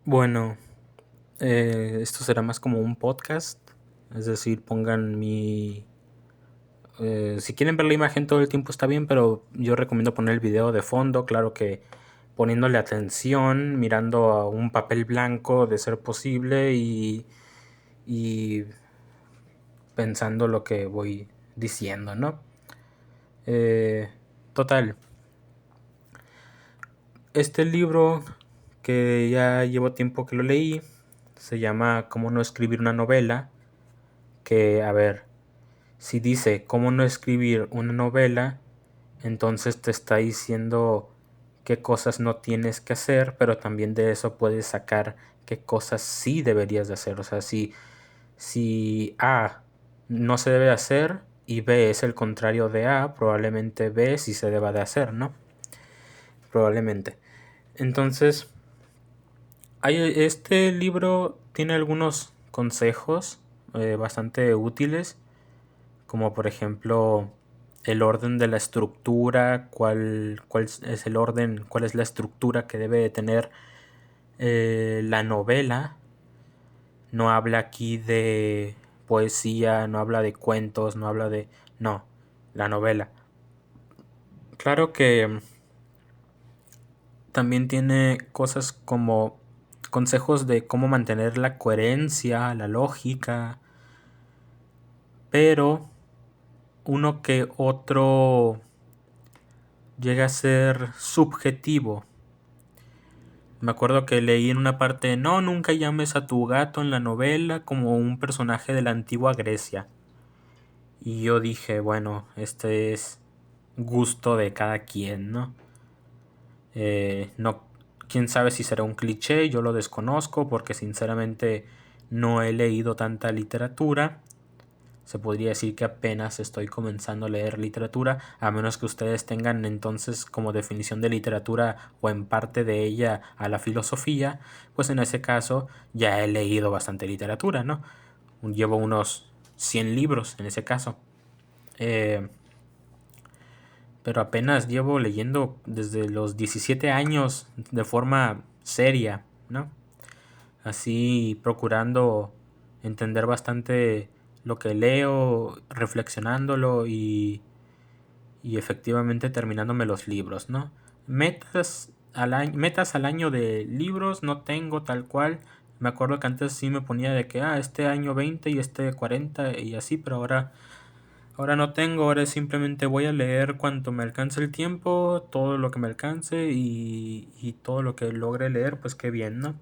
Bueno, esto será más como un podcast, es decir, pongan si quieren ver la imagen todo el tiempo está bien, pero yo recomiendo poner el video de fondo, claro que poniéndole atención, mirando a un papel blanco de ser posible y pensando lo que voy diciendo, ¿no? Eh, Total, este libro que ya llevo tiempo que lo leí se llama Cómo no escribir una novela, que a ver, si dice cómo no escribir una novela, entonces te está diciendo qué cosas no tienes que hacer, pero también de eso puedes sacar qué cosas sí deberías de hacer. O sea, si A no se debe hacer y B es el contrario de A, probablemente B sí se deba de hacer, ¿no? Probablemente. Entonces, este libro tiene algunos consejos bastante útiles, como por ejemplo el orden de la estructura, cuál es el orden, cuál es la estructura que debe de tener la novela. No habla aquí de poesía, no habla de cuentos, no habla de... No, la novela. Claro que también tiene cosas como consejos de cómo mantener la coherencia, la lógica, pero uno que otro llega a ser subjetivo. Me acuerdo que leí en una parte, no, nunca llames a tu gato en la novela como un personaje de la antigua Grecia. Y yo dije, bueno, este es gusto de cada quien, ¿no? No, quién sabe si será un cliché, yo lo desconozco porque sinceramente no he leído tanta literatura. Se podría decir que apenas estoy comenzando a leer literatura, a menos que ustedes tengan entonces como definición de literatura o en parte de ella a la filosofía, pues en ese caso ya he leído bastante literatura, ¿no? Llevo unos 100 libros en ese caso. Eh, pero apenas llevo leyendo desde los 17 años de forma seria, ¿no? Así procurando entender bastante lo que leo, reflexionándolo y efectivamente terminándome los libros, ¿no? Metas al año de libros no tengo tal cual. Me acuerdo que antes sí me ponía de que, este año 20 y este 40 y así, pero ahora no tengo, ahora simplemente voy a leer cuanto me alcance el tiempo, todo lo que me alcance y todo lo que logre leer, pues qué bien, ¿no?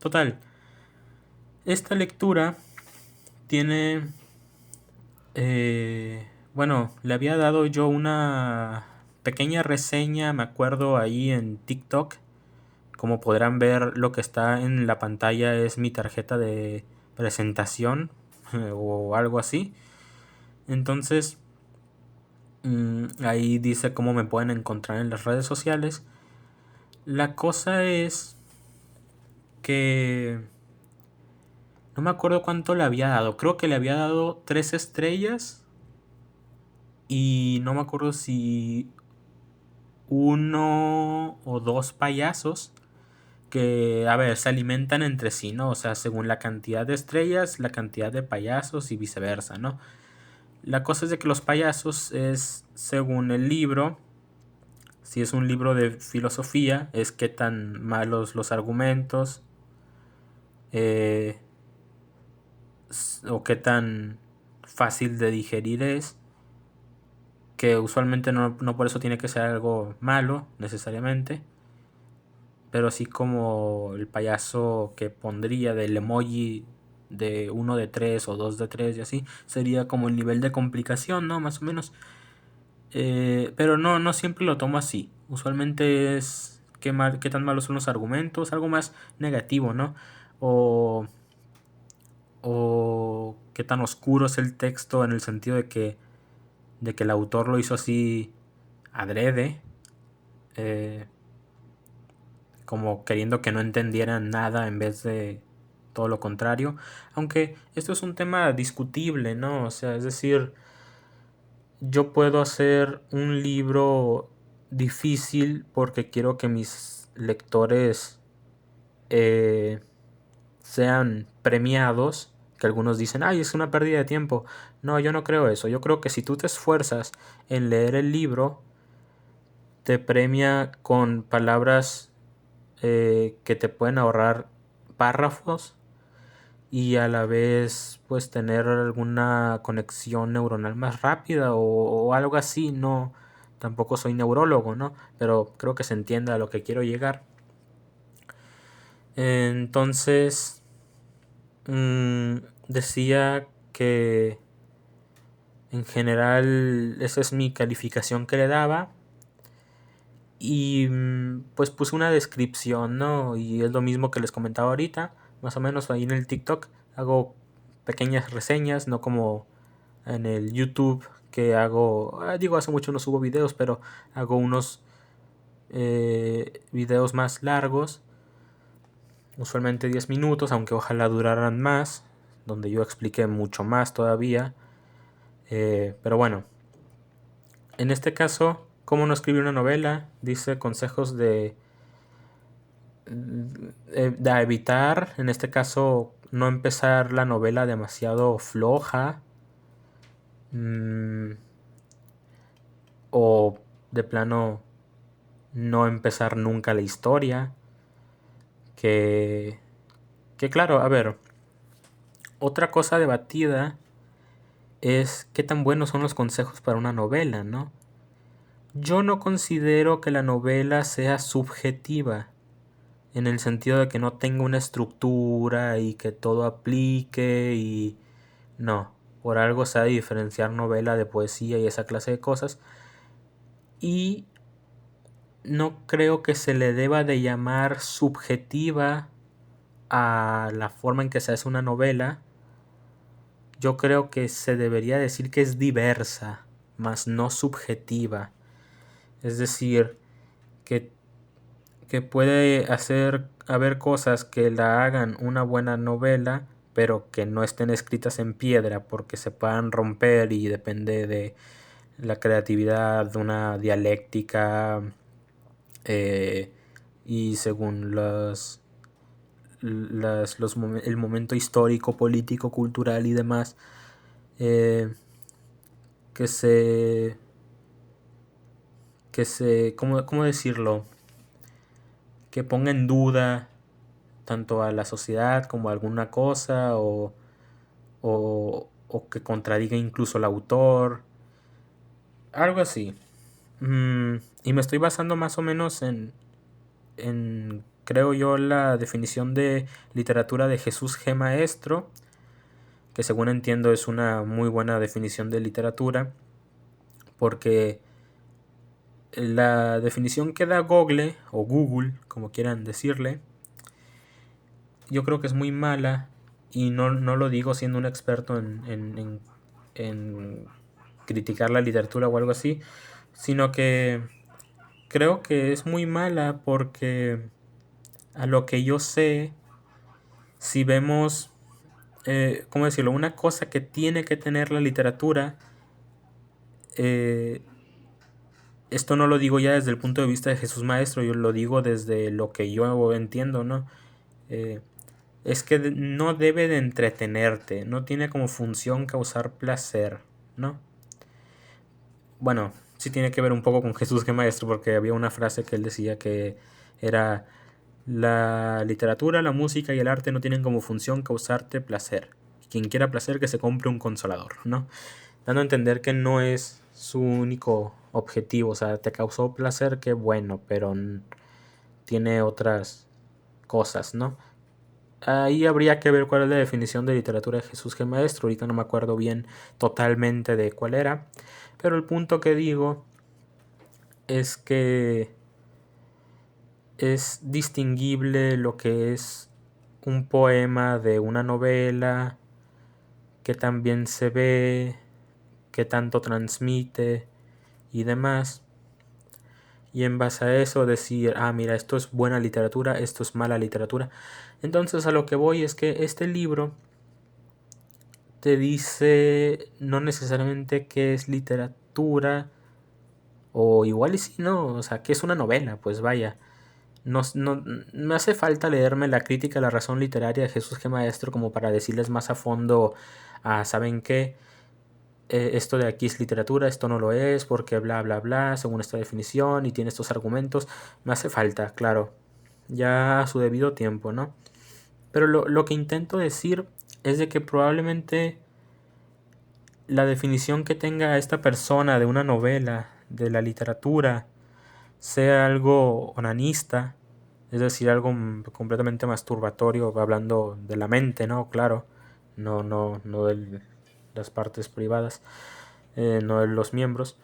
Total, esta lectura tiene, bueno, le había dado yo una pequeña reseña, me acuerdo ahí en TikTok. Como podrán ver, lo que está en la pantalla es mi tarjeta de presentación o algo así. Entonces, ahí dice cómo me pueden encontrar en las redes sociales. La cosa es que no me acuerdo cuánto le había dado. Creo que le había dado 3 estrellas. Y no me acuerdo si uno o dos payasos que, a ver, se alimentan entre sí, ¿no? O sea, según la cantidad de estrellas, la cantidad de payasos y viceversa, ¿no? La cosa es de que los payasos es, según el libro, si es un libro de filosofía, es qué tan malos los argumentos eh, o qué tan fácil de digerir es, que usualmente no por eso tiene que ser algo malo necesariamente, pero así como el payaso que pondría del emoji de uno de 3 o 2 de 3 y así, sería como el nivel de complicación, ¿no? Más o menos. Pero no siempre lo tomo así. Usualmente es qué tan malos son los argumentos, algo más negativo, ¿no? O, o qué tan oscuro es el texto en el sentido de que el autor lo hizo así adrede, eh, como queriendo que no entendieran nada en vez de todo lo contrario. Aunque esto es un tema discutible, ¿no? O sea, es decir, yo puedo hacer un libro difícil porque quiero que mis lectores eh, sean premiados, que algunos dicen, ay, es una pérdida de tiempo. No, yo no creo eso. Yo creo que si tú te esfuerzas en leer el libro, te premia con palabras que te pueden ahorrar párrafos y a la vez pues tener alguna conexión neuronal más rápida o algo así. No, tampoco soy neurólogo, ¿no? Pero creo que se entienda a lo que quiero llegar. Entonces, decía que en general esa es mi calificación que le daba. Y pues puse una descripción, ¿no? Y es lo mismo que les comentaba ahorita, más o menos ahí en el TikTok. Hago pequeñas reseñas, no como en el YouTube que hago, digo, hace mucho no subo videos, pero hago unos videos más largos, usualmente 10 minutos, aunque ojalá duraran más, donde yo expliqué mucho más todavía. Pero bueno, en este caso, ¿cómo no escribir una novela? Dice consejos de evitar, en este caso, no empezar la novela demasiado floja, o de plano no empezar nunca la historia, que, que claro, a ver, otra cosa debatida es qué tan buenos son los consejos para una novela, ¿no? Yo no considero que la novela sea subjetiva, en el sentido de que no tenga una estructura y que todo aplique y no, por algo se ha de diferenciar novela de poesía y esa clase de cosas. Y no creo que se le deba de llamar subjetiva a la forma en que se hace una novela. Yo creo que se debería decir que es diversa, más no subjetiva. Es decir, que, que puede haber cosas que la hagan una buena novela, pero que no estén escritas en piedra porque se puedan romper y depende de la creatividad, de una dialéctica y según el momento histórico, político, cultural y demás, eh, que se, ¿cómo decirlo? Que ponga en duda tanto a la sociedad como a alguna cosa o que contradiga incluso al autor, algo así. Y me estoy basando más o menos creo yo, la definición de literatura de Jesús G. Maestro, que según entiendo es una muy buena definición de literatura, porque la definición que da Google, o Google, como quieran decirle, yo creo que es muy mala, y no lo digo siendo un experto en criticar la literatura o algo así, sino que creo que es muy mala porque a lo que yo sé, si vemos, ¿cómo decirlo? Una cosa que tiene que tener la literatura, eh, esto no lo digo ya desde el punto de vista de Jesús Maestro, yo lo digo desde lo que yo entiendo, ¿no? Eh, es que no debe de entretenerte, no tiene como función causar placer, ¿no? Bueno, sí tiene que ver un poco con Jesús que Maestro, porque había una frase que él decía que era: la literatura, la música y el arte no tienen como función causarte placer. Quien quiera placer que se compre un consolador, ¿no? Dando a entender que no es su único objetivo. O sea, te causó placer, qué bueno, pero tiene otras cosas, ¿no? Ahí habría que ver cuál es la definición de literatura de Jesús G. Maestro. Ahorita no me acuerdo bien totalmente de cuál era. Pero el punto que digo es que es distinguible lo que es un poema de una novela, que también se ve, que tanto transmite y demás. Y en base a eso decir, mira, esto es buena literatura, esto es mala literatura. Entonces a lo que voy es que este libro te dice no necesariamente qué es literatura, o igual y si no, o sea, que es una novela, pues vaya. no me hace falta leerme la crítica a la razón literaria de Jesús G. Maestro como para decirles más a fondo, ¿saben qué? Esto de aquí es literatura, esto no lo es, porque bla, bla, bla, según esta definición y tiene estos argumentos. Me hace falta, claro, ya a su debido tiempo, ¿no? Pero lo que intento decir es de que probablemente la definición que tenga esta persona de una novela, de la literatura, sea algo onanista, es decir, algo completamente masturbatorio, hablando de la mente, ¿no? Claro, no de las partes privadas, no de los miembros.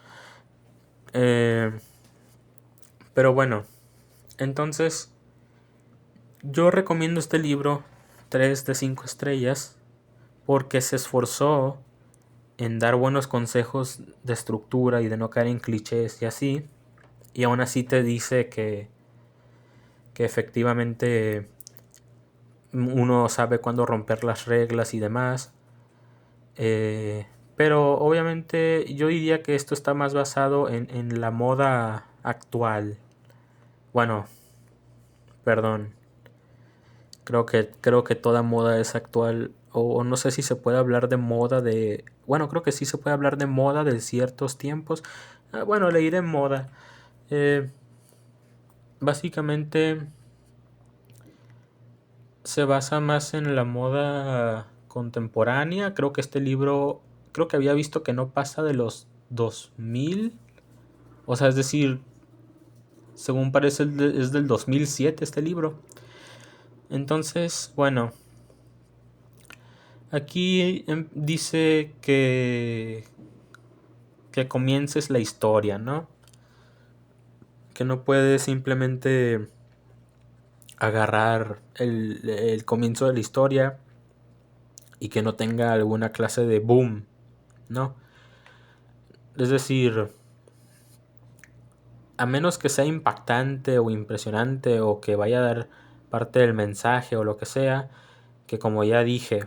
Pero bueno, entonces yo recomiendo este libro 3 de 5 estrellas porque se esforzó en dar buenos consejos de estructura y de no caer en clichés y así, y aún así te dice que efectivamente uno sabe cuándo romper las reglas y demás. Pero obviamente yo diría que esto está más basado en la moda actual. Bueno, perdón. Creo que toda moda es actual. O no sé si se puede hablar de moda de... Bueno, creo que sí se puede hablar de moda de ciertos tiempos. Bueno, le diré moda. Eh, Básicamente se basa más en la moda contemporánea. Creo que este libro, creo que había visto que no pasa de los 2000. O sea, es decir, según parece es del 2007 este libro. Entonces, bueno, aquí dice que comiences la historia, ¿no? Que no puedes simplemente agarrar el comienzo de la historia y que no tenga alguna clase de boom, ¿no? Es decir, a menos que sea impactante o impresionante o que vaya a dar parte del mensaje o lo que sea, que como ya dije,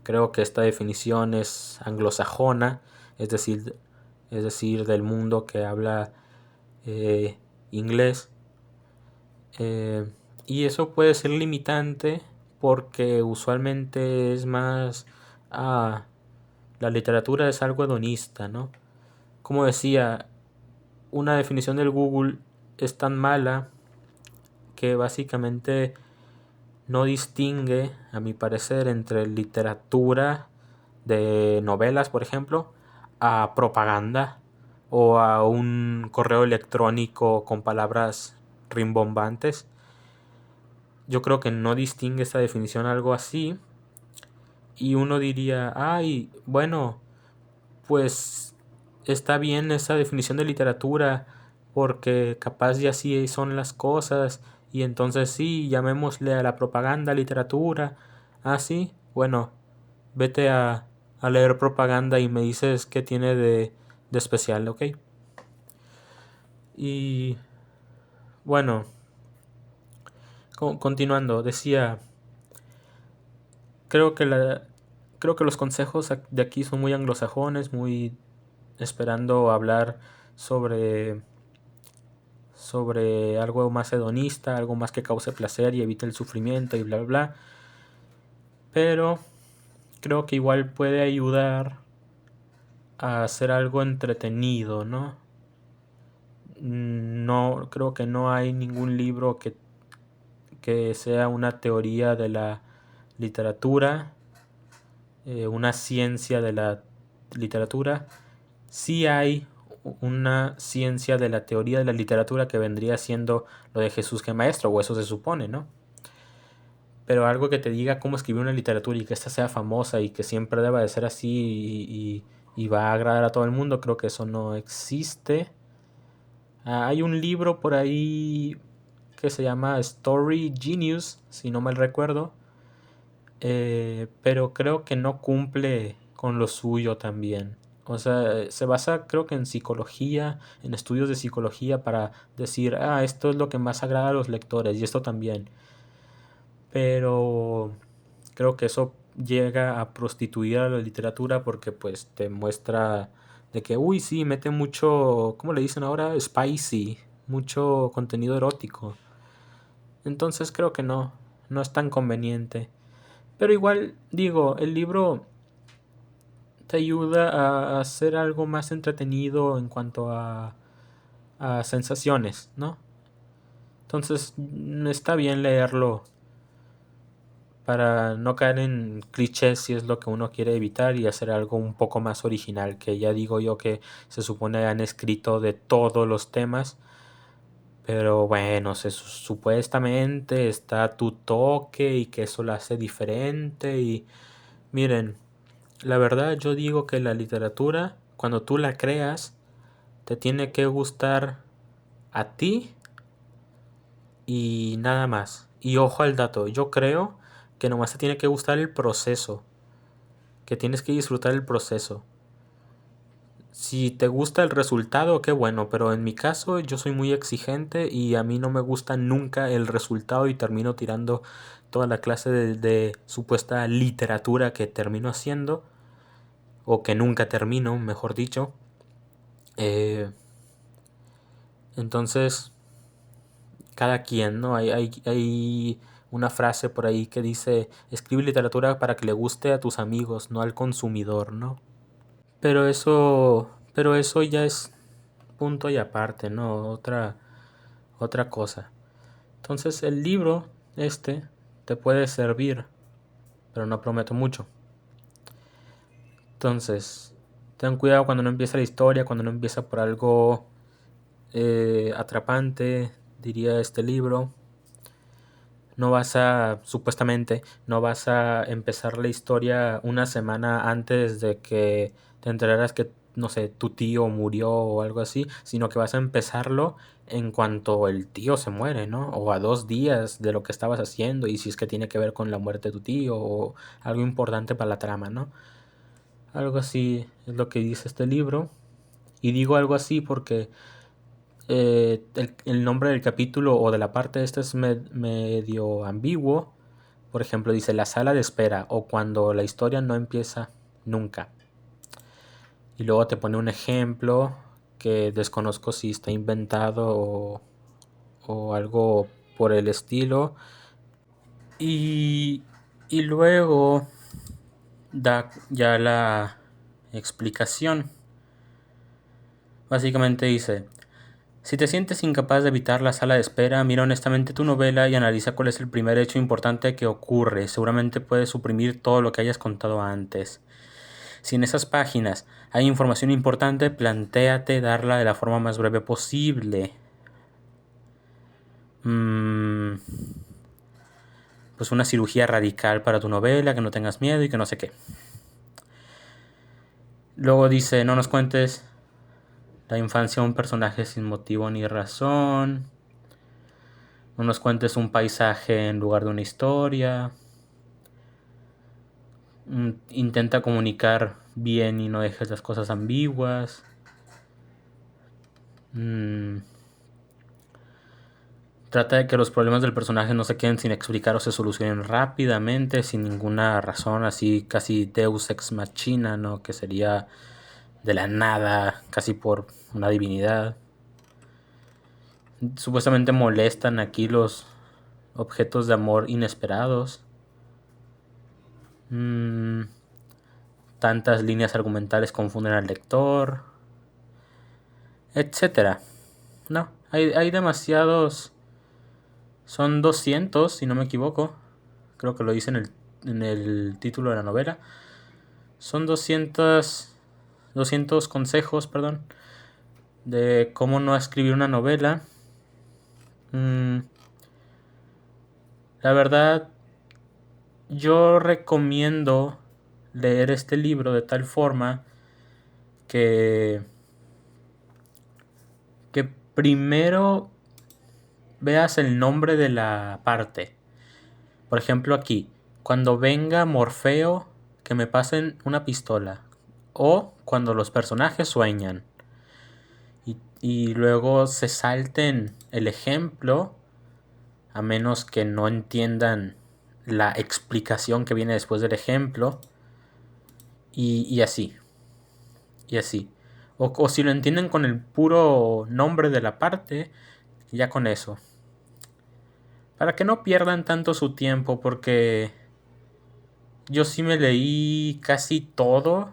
creo que esta definición es anglosajona, es decir, del mundo que habla inglés. Y eso puede ser limitante porque usualmente es más... Ah, la literatura es algo hedonista, ¿no? Como decía, una definición del Google es tan mala que básicamente no distingue, a mi parecer, entre literatura de novelas, por ejemplo, a propaganda o a un correo electrónico con palabras rimbombantes. Yo creo que no distingue esta definición algo así. Y uno diría, ay, bueno, pues está bien esa definición de literatura porque capaz ya así son las cosas y entonces sí, llamémosle a la propaganda literatura. Ah, sí, bueno, vete a leer propaganda y me dices qué tiene de especial, ¿ok? Y bueno, continuando, decía, creo que creo que los consejos de aquí son muy anglosajones, muy esperando hablar sobre algo más hedonista, algo más que cause placer y evite el sufrimiento y bla bla bla. Pero creo que igual puede ayudar a hacer algo entretenido, ¿no? No, creo que no hay ningún libro que sea una teoría de la literatura, una ciencia de la literatura. Sí hay una ciencia de la teoría de la literatura que vendría siendo lo de Jesús G. Maestro, o eso se supone, ¿no? Pero algo que te diga cómo escribir una literatura y que ésta sea famosa y que siempre deba de ser así y va a agradar a todo el mundo, creo que eso no existe. Hay un libro por ahí que se llama Story Genius, si no mal recuerdo, pero creo que no cumple con lo suyo también. O sea, se basa creo que en psicología, en estudios de psicología para decir, esto es lo que más agrada a los lectores y esto también. Pero creo que eso llega a prostituir a la literatura porque pues te muestra de que, uy, sí, mete mucho, ¿cómo le dicen ahora? Spicy, mucho contenido erótico. Entonces creo que no es tan conveniente. Pero igual, digo, el libro te ayuda a hacer algo más entretenido en cuanto a sensaciones, ¿no? Entonces está bien leerlo para no caer en clichés si es lo que uno quiere evitar y hacer algo un poco más original, que ya digo yo que se supone han escrito de todos los temas, pero bueno, supuestamente está tu toque y que eso lo hace diferente y miren, la verdad yo digo que la literatura, cuando tú la creas, te tiene que gustar a ti y nada más. Y ojo al dato, yo creo que nomás te tiene que gustar el proceso, que tienes que disfrutar el proceso. Si te gusta el resultado, qué bueno, pero en mi caso yo soy muy exigente y a mí no me gusta nunca el resultado y termino tirando toda la clase de supuesta literatura que termino haciendo, o que nunca termino, mejor dicho. Eh, entonces, cada quien, ¿no? Hay una frase por ahí que dice, escribe literatura para que le guste a tus amigos, no al consumidor, ¿no? Pero eso ya es punto y aparte, ¿no? Otra cosa. Entonces el libro, te puede servir, pero no prometo mucho. Entonces, ten cuidado cuando no empieza la historia, cuando no empieza por algo atrapante, diría este libro. Supuestamente, no vas a empezar la historia una semana antes de que te enteraras que, no sé, tu tío murió o algo así, sino que vas a empezarlo en cuanto el tío se muere, ¿no? O a 2 días de lo que estabas haciendo y si es que tiene que ver con la muerte de tu tío o algo importante para la trama, ¿no? Algo así es lo que dice este libro. Y digo algo así porque el nombre del capítulo o de la parte esta es medio ambiguo. Por ejemplo, dice la sala de espera o cuando la historia no empieza nunca. Y luego te pone un ejemplo que desconozco si está inventado o algo por el estilo. Y, y luego da ya la explicación. Básicamente dice, si te sientes incapaz de evitar la sala de espera, mira honestamente tu novela y analiza cuál es el primer hecho importante que ocurre. Seguramente puedes suprimir todo lo que hayas contado antes. Si en esas páginas hay información importante, plantéate darla de la forma más breve posible. Pues una cirugía radical para tu novela, que no tengas miedo y que no sé qué. Luego dice, no nos cuentes la infancia de un personaje sin motivo ni razón. No nos cuentes un paisaje en lugar de una historia. Intenta comunicar bien y no dejes las cosas ambiguas. Trata de que los problemas del personaje no se queden sin explicar o se solucionen rápidamente, sin ninguna razón, así casi Deus ex machina, ¿no? Que sería de la nada, casi por una divinidad. Supuestamente molestan aquí los objetos de amor inesperados. Tantas líneas argumentales confunden al lector, etcétera. No, hay demasiados. Son 200, si no me equivoco. Creo que lo dice en el título de la novela. Son 200 consejos, perdón, de cómo no escribir una novela. La verdad, yo recomiendo leer este libro de tal forma que primero veas el nombre de la parte. Por ejemplo, aquí, cuando venga Morfeo, que me pasen una pistola. O cuando los personajes sueñan. Y luego se salten el ejemplo, a menos que no entiendan la explicación que viene después del ejemplo. Y así. Y así. O si lo entienden con el puro nombre de la parte, ya con eso. para que no pierdan tanto su tiempo, porque yo sí me leí casi todo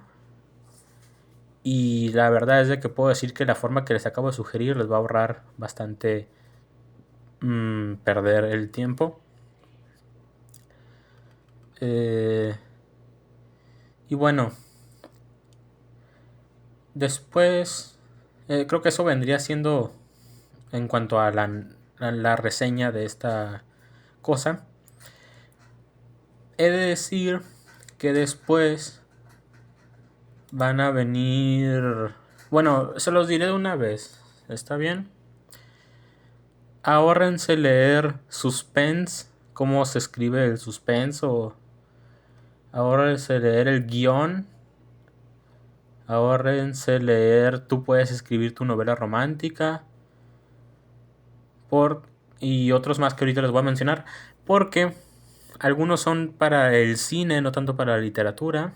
y la verdad es de que puedo decir que la forma que les acabo de sugerir les va a ahorrar bastante perder el tiempo. Y bueno, después creo que eso vendría siendo en cuanto a la reseña de esta cosa. He de decir que después van a venir... Bueno, se los diré de una vez. ¿Está bien? Ahórrense leer suspense, cómo se escribe el suspense, o ahórrense leer el guión, ahórrense leer tú puedes escribir tu novela romántica, por y otros más que ahorita les voy a mencionar, porque algunos son para el cine, no tanto para la literatura,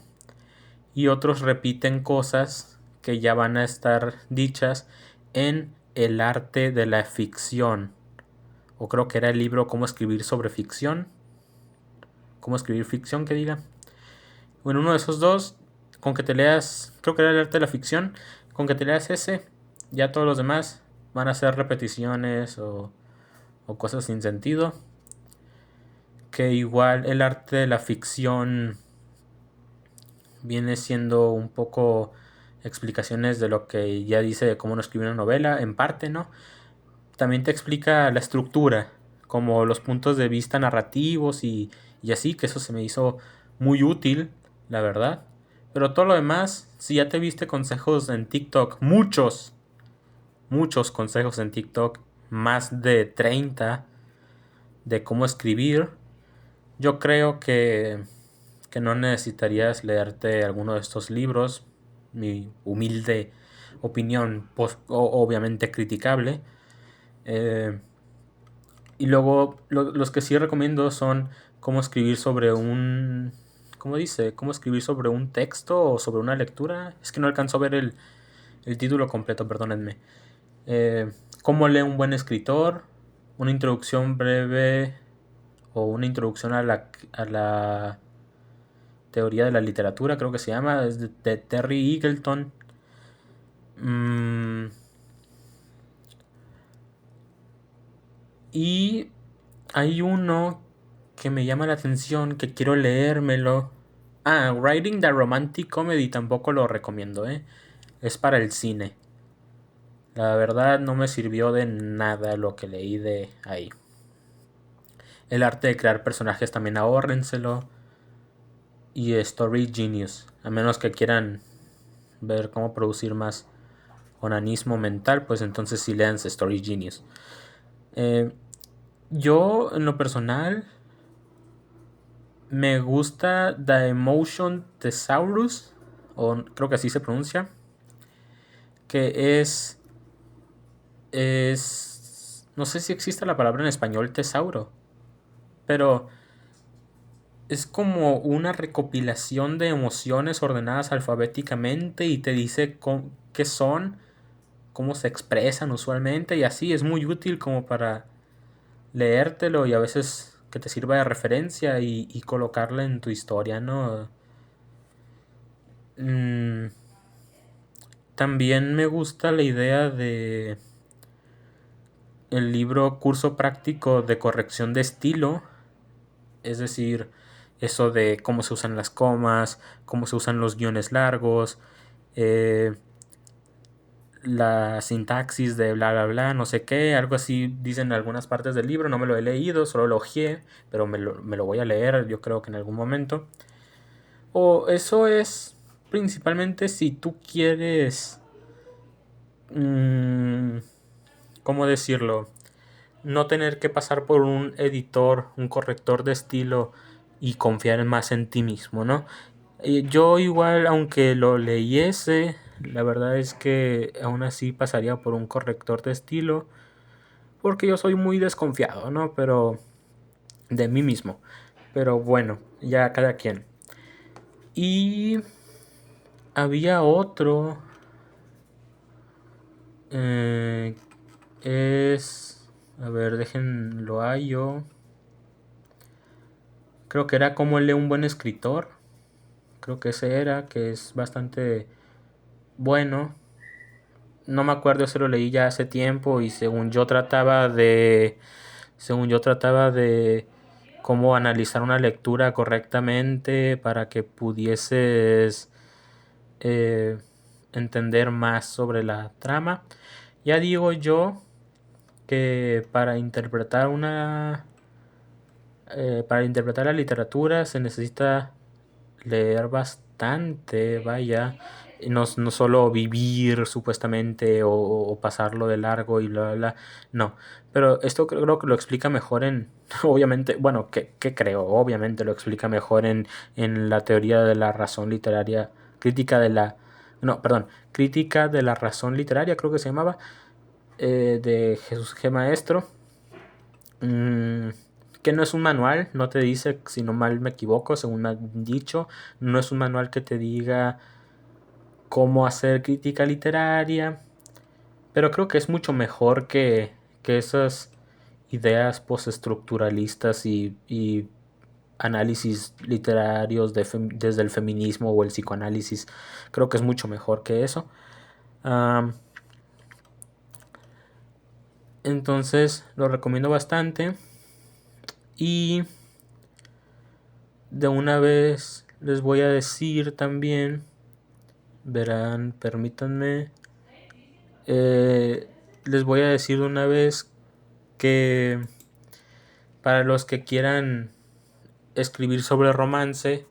y otros repiten cosas que ya van a estar dichas en el arte de la ficción. O creo que era el libro Cómo escribir sobre ficción. Cómo escribir ficción, que diga. Bueno, uno de esos dos, con que te leas, creo que era el arte de la ficción, con que te leas ese, ya todos los demás van a ser repeticiones o cosas sin sentido. Que igual el arte de la ficción viene siendo un poco explicaciones de lo que ya dice de cómo no escribir una novela, en parte, ¿no? También te explica la estructura, como los puntos de vista narrativos y así, que eso se me hizo muy útil, la verdad. Pero todo lo demás, si ya te viste consejos en TikTok, muchos consejos en TikTok, más de 30 de cómo escribir, yo creo que no necesitarías leerte alguno de estos libros, mi humilde opinión, obviamente criticable. Y luego los que sí recomiendo son cómo escribir sobre un... ¿Cómo dice? ¿Cómo escribir sobre un texto o sobre una lectura? Es que no alcanzó a ver el título completo, perdónenme. ¿Cómo lee un buen escritor? Una introducción breve o una introducción a la teoría de la literatura, creo que se llama, es de Terry Eagleton. Y hay uno que me llama la atención, que quiero leérmelo. Ah, Writing the Romantic Comedy tampoco lo recomiendo, ¿eh? Es para el cine. La verdad no me sirvió de nada lo que leí de ahí. El arte de crear personajes también ahórrenselo. Y Story Genius, a menos que quieran ver cómo producir más onanismo mental, pues entonces sí lean Story Genius. Yo, en lo personal, me gusta The Emotion Thesaurus, o creo que así se pronuncia, que no sé si existe la palabra en español tesauro, pero es como una recopilación de emociones ordenadas alfabéticamente y te dice qué son, cómo se expresan usualmente, y así es muy útil como para leértelo y a veces que te sirva de referencia y colocarla en tu historia, ¿no? También me gusta la idea de el libro Curso Práctico de Corrección de Estilo, es decir, eso de cómo se usan las comas, cómo se usan los guiones largos, la sintaxis de bla bla bla, no sé qué, algo así dicen en algunas partes del libro, no me lo he leído, solo lo ojeé, pero me lo voy a leer, yo creo que en algún momento. O eso es principalmente si tú quieres, ¿cómo decirlo? No tener que pasar por un editor, un corrector de estilo y confiar más en ti mismo, ¿no? Yo igual, aunque lo leyese, la verdad es que aún así pasaría por un corrector de estilo, porque yo soy muy desconfiado, ¿no? Pero de mí mismo. Pero bueno, ya cada quien. Y había otro. Es... A ver, déjenlo hallo. Creo que era Cómo lee un buen escritor. Creo que ese era, que es bastante bueno. No me acuerdo si lo leí ya hace tiempo y según yo trataba de cómo analizar una lectura correctamente para que pudieses eh, entender más sobre la trama. Ya digo yo que para interpretar la literatura se necesita leer bastante, vaya, no solo vivir supuestamente o pasarlo de largo y bla, bla, bla, no, pero esto creo que lo explica mejor obviamente, bueno, que creo, obviamente lo explica mejor en la teoría de la razón literaria, crítica de la, no, perdón, crítica de la razón literaria, creo que se llamaba, de Jesús G. Maestro. Mm, que no es un manual, no te dice, si no mal me equivoco, según me han dicho, no es un manual que te diga cómo hacer crítica literaria, pero creo que es mucho mejor que esas ideas postestructuralistas y análisis literarios desde el feminismo o el psicoanálisis. Creo que es mucho mejor que eso. Am, entonces lo recomiendo bastante. Y de una vez les voy a decir también, verán, permítanme, les voy a decir de una vez que para los que quieran escribir sobre romance,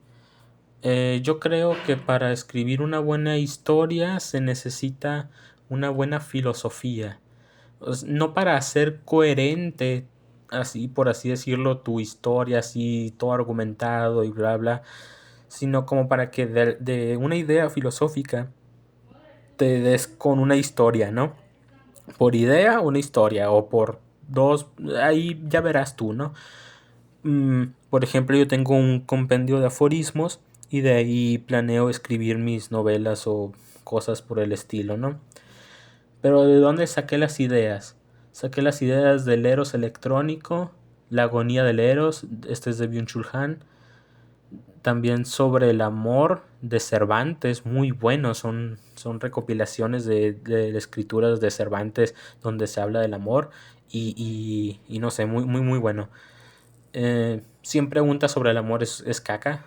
yo creo que para escribir una buena historia se necesita una buena filosofía. No para hacer coherente, así por así decirlo, tu historia, así todo argumentado y bla bla, sino como para que de una idea filosófica te des con una historia, ¿no? Por idea, una historia, o por dos, ahí ya verás tú, ¿no? Por ejemplo, yo tengo un compendio de aforismos y de ahí planeo escribir mis novelas o cosas por el estilo, ¿no? Pero ¿de dónde saqué las ideas? Saqué las ideas del Eros electrónico, la agonía del Eros, este es de Byung-Chul Han. También sobre el amor de Cervantes, muy bueno, son recopilaciones de escrituras de Cervantes donde se habla del amor y no sé, muy, muy, muy bueno. 100 preguntas sobre el amor es caca.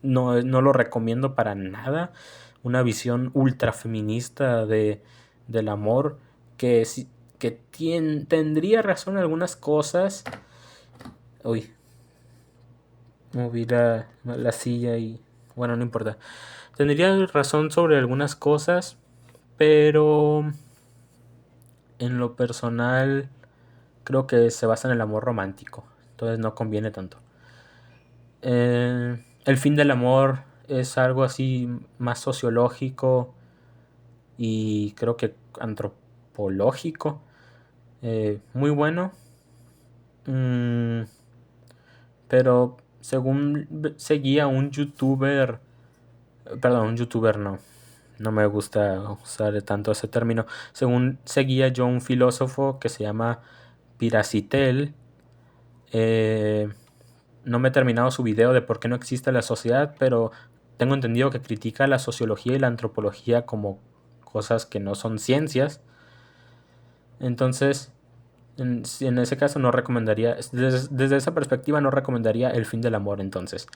No lo recomiendo para nada. Una visión ultra feminista del amor que, tendría razón en algunas cosas. Uy, moví la silla y... Bueno, no importa. Tendría razón sobre algunas cosas, pero en lo personal creo que se basa en el amor romántico. Entonces no conviene tanto. El fin del amor es algo así más sociológico y creo que antropológico. Muy bueno. Mm, pero según seguía un youtuber, perdón, un youtuber no me gusta usar tanto ese término. Según seguía yo un filósofo que se llama Piracitel, eh, no me he terminado su video de por qué no existe la sociedad, pero tengo entendido que critica la sociología y la antropología como cosas que no son ciencias. Entonces, en ese caso no recomendaría, desde esa perspectiva no recomendaría El fin del amor entonces.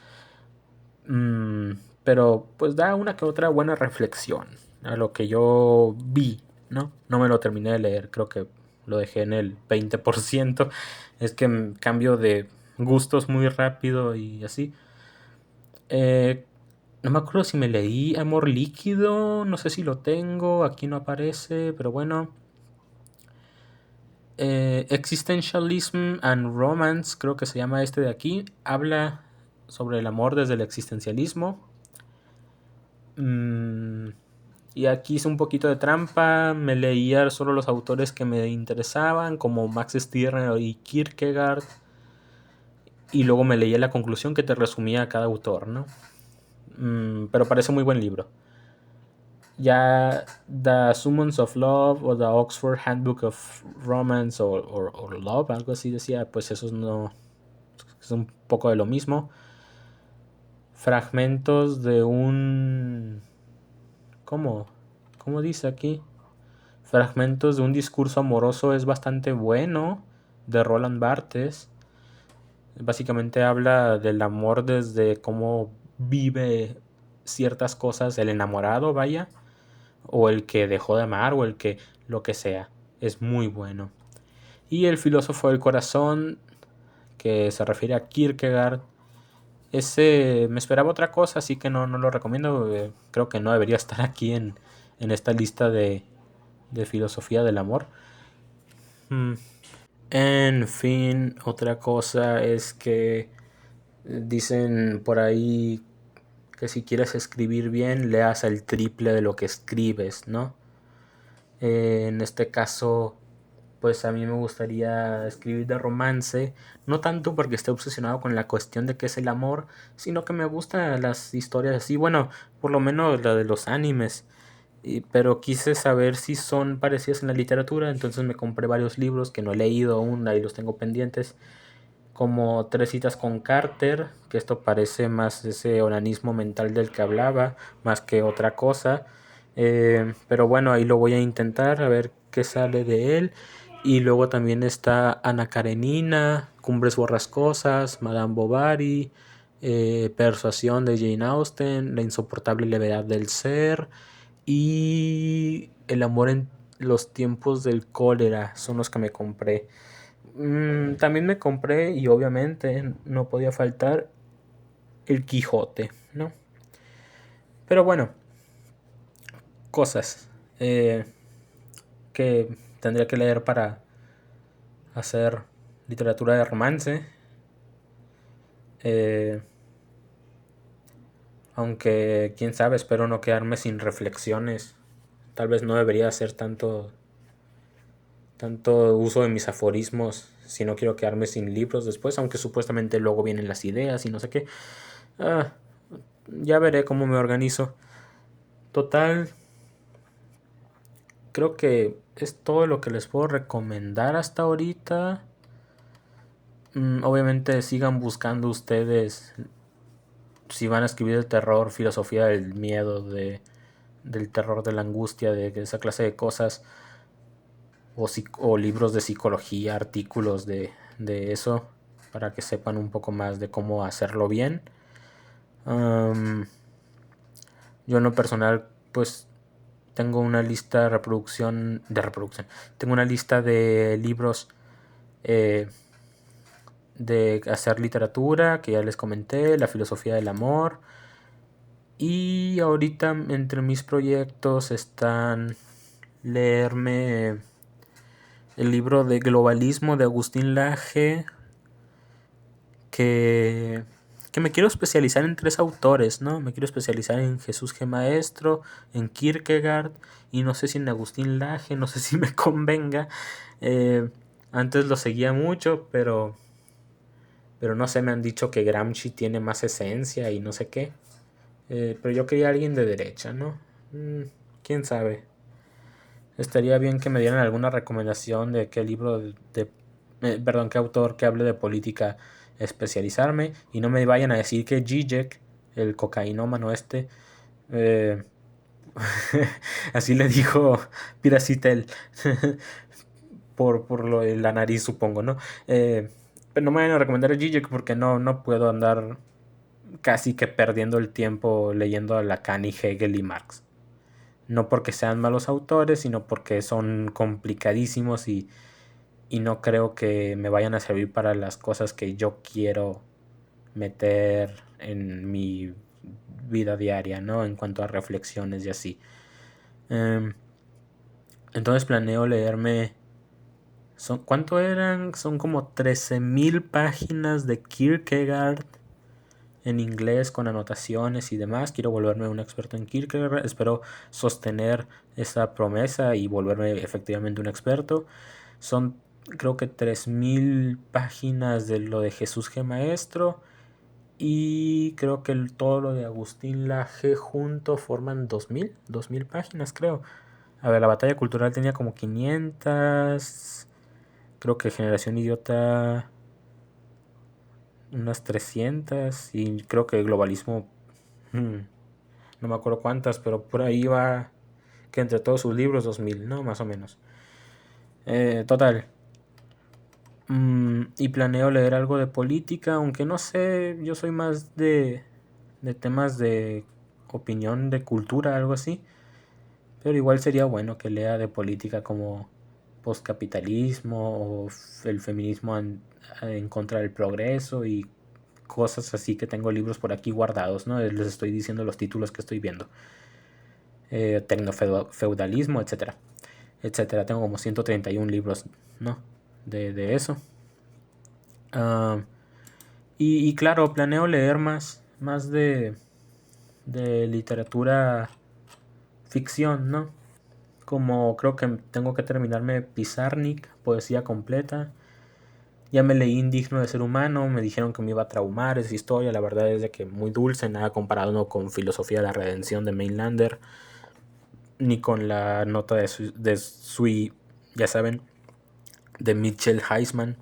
Mm, pero pues da una que otra buena reflexión a lo que yo vi, ¿no? No me lo terminé de leer, creo que lo dejé en el 20%. Es que cambio de gustos muy rápido y así. Eh, no me acuerdo si me leí Amor Líquido, no sé si lo tengo, aquí no aparece, pero bueno. Existentialism and Romance, creo que se llama este de aquí, habla sobre el amor desde el existencialismo. Y aquí hice un poquito de trampa, me leía solo los autores que me interesaban, como Max Stirner y Kierkegaard, y luego me leía la conclusión que te resumía cada autor, ¿no? Pero parece muy buen libro. Ya The Summons of Love o The Oxford Handbook of Romance o Love, algo así decía, pues esos no, es un poco de lo mismo. Fragmentos de un... ¿Cómo? ¿Cómo dice aquí? Fragmentos de un discurso amoroso es bastante bueno, de Roland Barthes. Básicamente habla del amor desde cómo vive ciertas cosas el enamorado, vaya, o el que dejó de amar, o el que lo que sea. Es muy bueno. Y el filósofo del corazón, que se refiere a Kierkegaard, ese me esperaba otra cosa, así que no lo recomiendo. Creo que no debería estar aquí en esta lista de filosofía del amor. En fin, otra cosa es que dicen por ahí que si quieres escribir bien, leas el triple de lo que escribes, ¿no? En este caso, pues a mí me gustaría escribir de romance, no tanto porque esté obsesionado con la cuestión de qué es el amor, sino que me gustan las historias así, bueno, por lo menos la de los animes. Pero quise saber si son parecidas en la literatura, entonces me compré varios libros que no he leído aún, ahí los tengo pendientes, como Tres citas con Carter, que esto parece más ese onanismo mental del que hablaba, más que otra cosa. Pero bueno, ahí lo voy a intentar, a ver qué sale de él. Y luego también está Ana Karenina, Cumbres Borrascosas, Madame Bovary, Persuasión de Jane Austen, La insoportable levedad del ser y El amor en los tiempos del cólera son los que me compré. También me compré, y obviamente no podía faltar, el Quijote, ¿no? Pero bueno, cosas que tendría que leer para hacer literatura de romance. Eh, Aunque, quién sabe, espero no quedarme sin reflexiones. Tal vez no debería hacer tanto uso de mis aforismos si no quiero quedarme sin libros después, aunque supuestamente luego vienen las ideas y no sé qué. Ah, ya veré cómo me organizo. Total, creo que es todo lo que les puedo recomendar hasta ahorita. Obviamente sigan buscando ustedes si van a escribir el terror, filosofía del miedo, del terror, de la angustia, de esa clase de cosas, o libros de psicología, artículos de eso, para que sepan un poco más de cómo hacerlo bien. Yo en lo personal, pues tengo una lista de reproducción. Tengo una lista de libros eh, de hacer literatura, que ya les comenté, la filosofía del amor. Y ahorita entre mis proyectos están leerme el libro de Globalismo de Agustín Laje, que, que me quiero especializar en tres autores, ¿no? Me quiero especializar en Jesús G. Maestro, en Kierkegaard y no sé si en Agustín Laje, no sé si me convenga. Antes lo seguía mucho, pero no sé, me han dicho que Gramsci tiene más esencia y no sé qué. Pero yo quería alguien de derecha, ¿no? ¿Quién sabe? Estaría bien que me dieran alguna recomendación de qué libro perdón, qué autor que hable de política especializarme y no me vayan a decir que Zizek, el cocainómano eh, así le dijo Piracitel, por lo de la nariz, supongo, ¿no? Pero no me vayan a recomendar a Zizek porque no puedo andar casi que perdiendo el tiempo leyendo a Lacan y Hegel y Marx. No porque sean malos autores, sino porque son complicadísimos y no creo que me vayan a servir para las cosas que yo quiero meter en mi vida diaria, ¿no? En cuanto a reflexiones y así. Entonces planeo leerme... ¿Cuánto eran? Son como 13,000 páginas de Kierkegaard en inglés con anotaciones y demás. Quiero volverme un experto en Kierkegaard. Espero sostener esa promesa y volverme efectivamente un experto. Son creo que 3,000 páginas de lo de Jesús G. Maestro. Y creo que todo lo de Agustín Laje junto forman 2,000 páginas, creo. A ver, la batalla cultural tenía como 500. Creo que Generación Idiota unas 300 y creo que el globalismo, no me acuerdo cuántas, pero por ahí va, que entre todos sus libros 2000, ¿no? Más o menos. Total. Y planeo leer algo de política, aunque no sé, yo soy más de temas de opinión, de cultura, algo así. Pero igual sería bueno que lea de política como postcapitalismo o el feminismo en contra del progreso y cosas así, que tengo libros por aquí guardados, ¿no? Les estoy diciendo los títulos que estoy viendo. Tecnofeudalismo, etcétera. Etcétera. Tengo como 131 libros, ¿no? De eso. Ah, y claro, planeo leer más de literatura ficción, ¿no? Como creo que tengo que terminarme Pizarnik, poesía completa. Ya me leí Indigno de ser humano, me dijeron que me iba a traumar esa historia, la verdad es de que muy dulce, nada comparado, ¿no?, con Filosofía de la Redención de Mainlander, ni con la nota de Sui, ya saben, de Mitchell Heisman,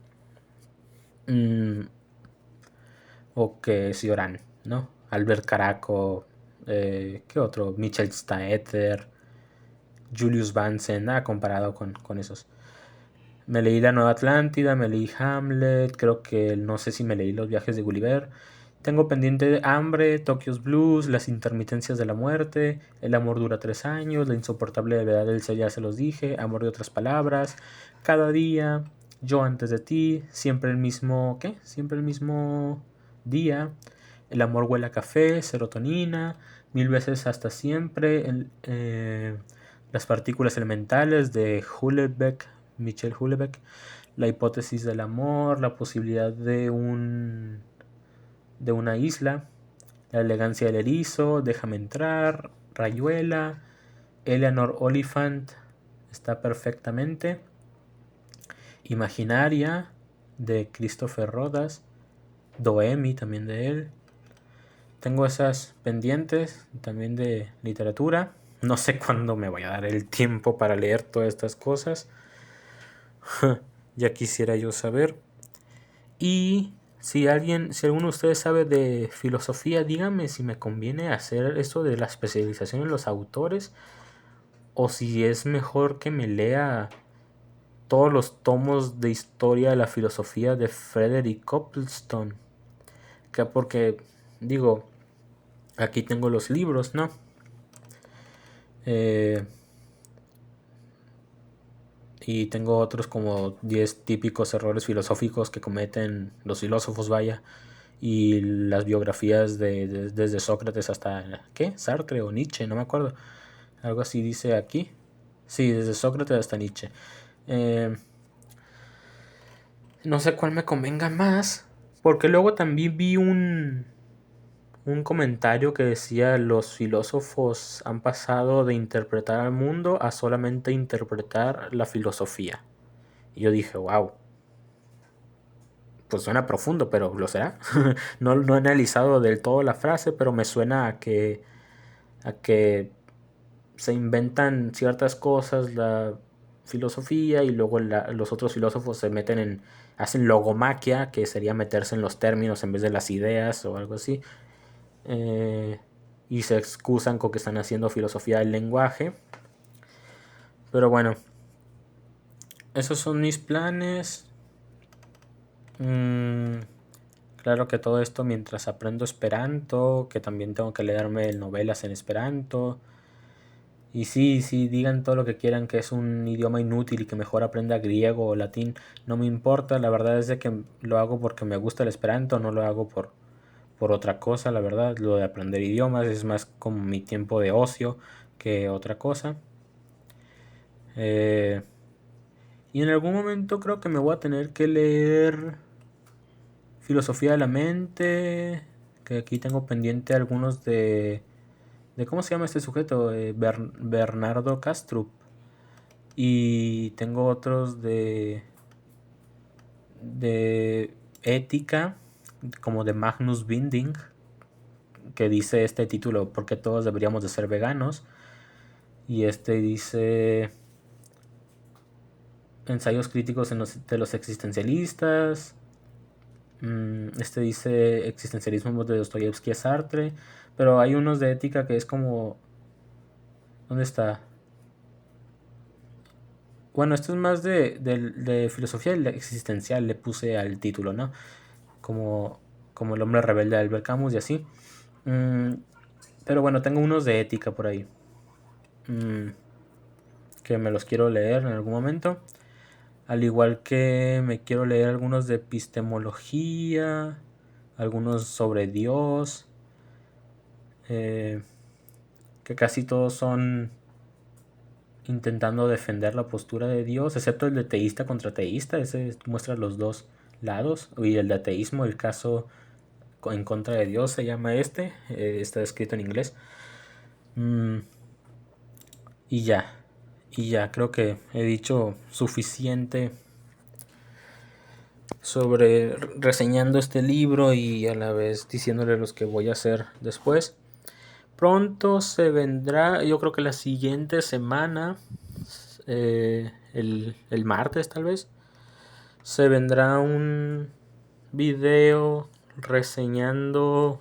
o que Cioran, ¿no? Albert Caraco, ¿qué otro? Michel Staeter, Julius Vansen, nada comparado con esos. Me leí La Nueva Atlántida, me leí Hamlet, creo que no sé si me leí Los viajes de Gulliver. Tengo pendiente Hambre, Tokyo's Blues, Las intermitencias de la muerte, El amor dura 3 años, La insoportable levedad del ser, ya se los dije, Amor de otras palabras, Cada día, Yo antes de ti, Siempre el mismo, ¿qué? Siempre el mismo día, El amor huele a café, Serotonina, Mil veces hasta siempre, Las partículas elementales de Houellebecq, Michel Houellebecq, La hipótesis del amor, La posibilidad de una isla, La elegancia del erizo, Déjame entrar, Rayuela, Eleanor Oliphant, está perfectamente, Imaginaria, de Christopher Rodas, Doemi, también de él. Tengo esas pendientes también de literatura. No sé cuándo me voy a dar el tiempo para leer todas estas cosas. Ya quisiera yo saber. Y si alguno de ustedes sabe de filosofía, díganme si me conviene hacer eso de la especialización en los autores o si es mejor que me lea todos los tomos de historia de la filosofía de Frederick Coplestone. Porque, digo, aquí tengo los libros, ¿no? Y tengo otros como 10 típicos errores filosóficos que cometen los filósofos, vaya. Y las biografías desde Sócrates hasta, ¿qué? Sartre o Nietzsche, no me acuerdo. Algo así dice aquí. Sí, desde Sócrates hasta Nietzsche. No sé cuál me convenga más, porque luego también vi un comentario que decía: los filósofos han pasado de interpretar al mundo a solamente interpretar la filosofía. Y yo dije, wow, pues suena profundo, pero ¿lo será? No he analizado del todo la frase, pero me suena a que se inventan ciertas cosas, la filosofía, y luego los otros filósofos hacen logomaquia, que sería meterse en los términos en vez de las ideas o algo así. Y se excusan con que están haciendo filosofía del lenguaje. Pero bueno, esos son mis planes. Claro que todo esto mientras aprendo esperanto, que también tengo que leerme novelas en esperanto. Y sí, digan todo lo que quieran que es un idioma inútil y que mejor aprenda griego o latín. No me importa, la verdad es de que lo hago porque me gusta el esperanto, no lo hago por otra cosa, la verdad. Lo de aprender idiomas es más como mi tiempo de ocio que otra cosa. Y en algún momento creo que me voy a tener que leer Filosofía de la Mente, que aquí tengo pendiente algunos de ¿cómo se llama este sujeto? Bernardo Kastrup. Y tengo otros de ética, como de Magnus Binding, que dice este título: ¿por qué todos deberíamos de ser veganos? Y este dice ensayos críticos de los existencialistas. Este dice existencialismo de Dostoyevsky a Sartre, pero hay unos de ética que es como... ¿Dónde está? Bueno, esto es más de filosofía existencial, le puse al título, ¿no? Como, como el hombre rebelde de Albert Camus y así. Mm, pero bueno, tengo unos de ética por ahí. Que me los quiero leer en algún momento. Al igual que me quiero leer algunos de epistemología, algunos sobre Dios, eh, que casi todos son intentando defender la postura de Dios, excepto el de teísta contra teísta, ese muestra los dos lados, y el de ateísmo, el caso en contra de Dios se llama está escrito en inglés. Mm, y ya, creo que he dicho suficiente sobre reseñando este libro y a la vez diciéndole los que voy a hacer después. Pronto se vendrá, yo creo que la siguiente semana, el martes tal vez, se vendrá un video reseñando,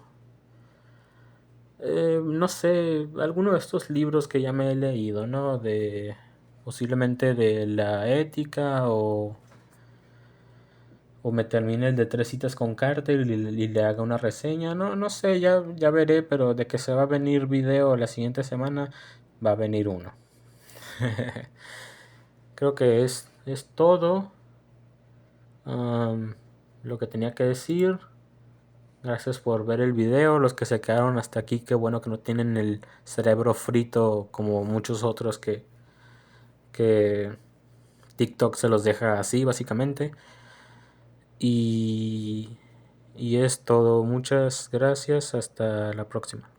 no sé, alguno de estos libros que ya me he leído, ¿no? De posiblemente de la ética o me termine el de Tres citas con Carter y le haga una reseña. No, no sé, ya veré, pero de que se va a venir video la siguiente semana, va a venir uno. Creo que es todo lo que tenía que decir. Gracias por ver el video. Los que se quedaron hasta aquí, qué bueno que no tienen el cerebro frito como muchos otros que TikTok se los deja así, básicamente. Y es todo. Muchas gracias. Hasta la próxima.